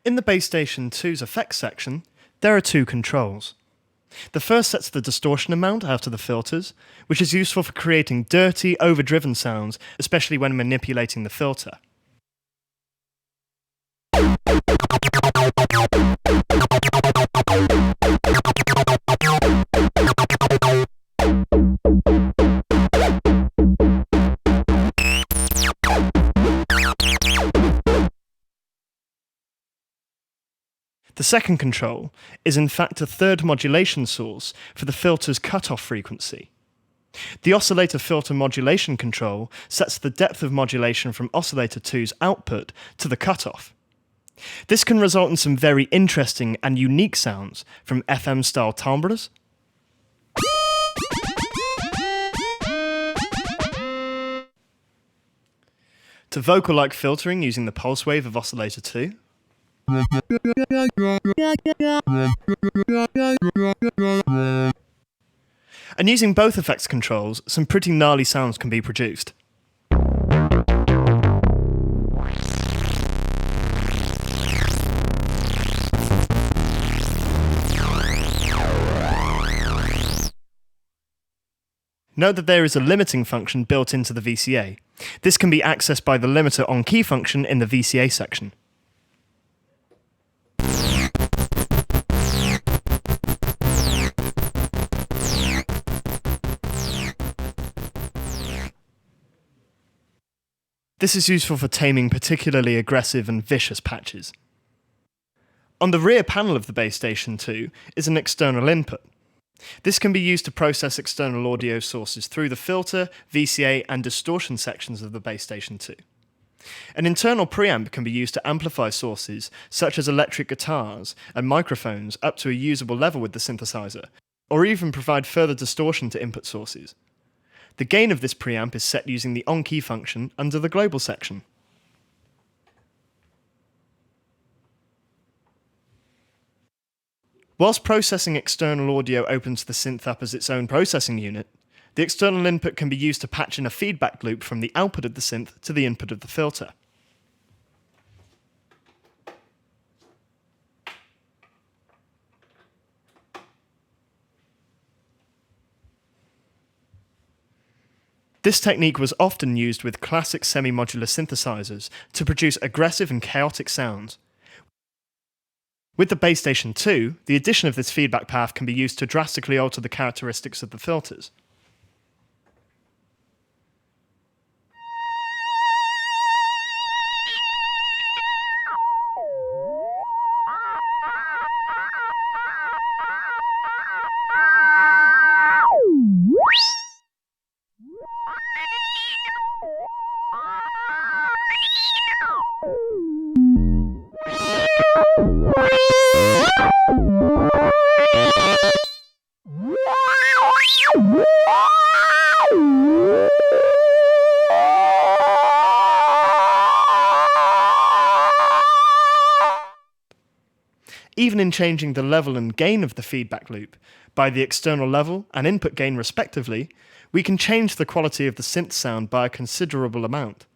In the Base Station 2's effects section, there are two controls. The first sets the distortion amount out of the filters, which is useful for creating dirty, overdriven sounds, especially when manipulating the filter. The second control is in fact a third modulation source for the filter's cutoff frequency. The oscillator filter modulation control sets the depth of modulation from oscillator 2's output to the cutoff. This can result in some very interesting and unique sounds from FM-style timbres, to vocal-like filtering using the pulse wave of oscillator 2, and using both effects controls, some pretty gnarly sounds can be produced. Note that there is a limiting function built into the VCA. This can be accessed by the limiter on key function in the VCA section. This is useful for taming particularly aggressive and vicious patches. On the rear panel of the Base Station 2 is an external input. This can be used to process external audio sources through the filter, VCA and distortion sections of the Base Station 2. An internal preamp can be used to amplify sources such as electric guitars and microphones up to a usable level with the synthesizer, or even provide further distortion to input sources. The gain of this preamp is set using the on-key function under the global section. Whilst processing external audio opens the synth up as its own processing unit, the external input can be used to patch in a feedback loop from the output of the synth to the input of the filter. This technique was often used with classic semi-modular synthesizers to produce aggressive and chaotic sounds. With the Base Station 2, the addition of this feedback path can be used to drastically alter the characteristics of the filters. Even in changing the level and gain of the feedback loop by the external level and input gain respectively, we can change the quality of the synth sound by a considerable amount.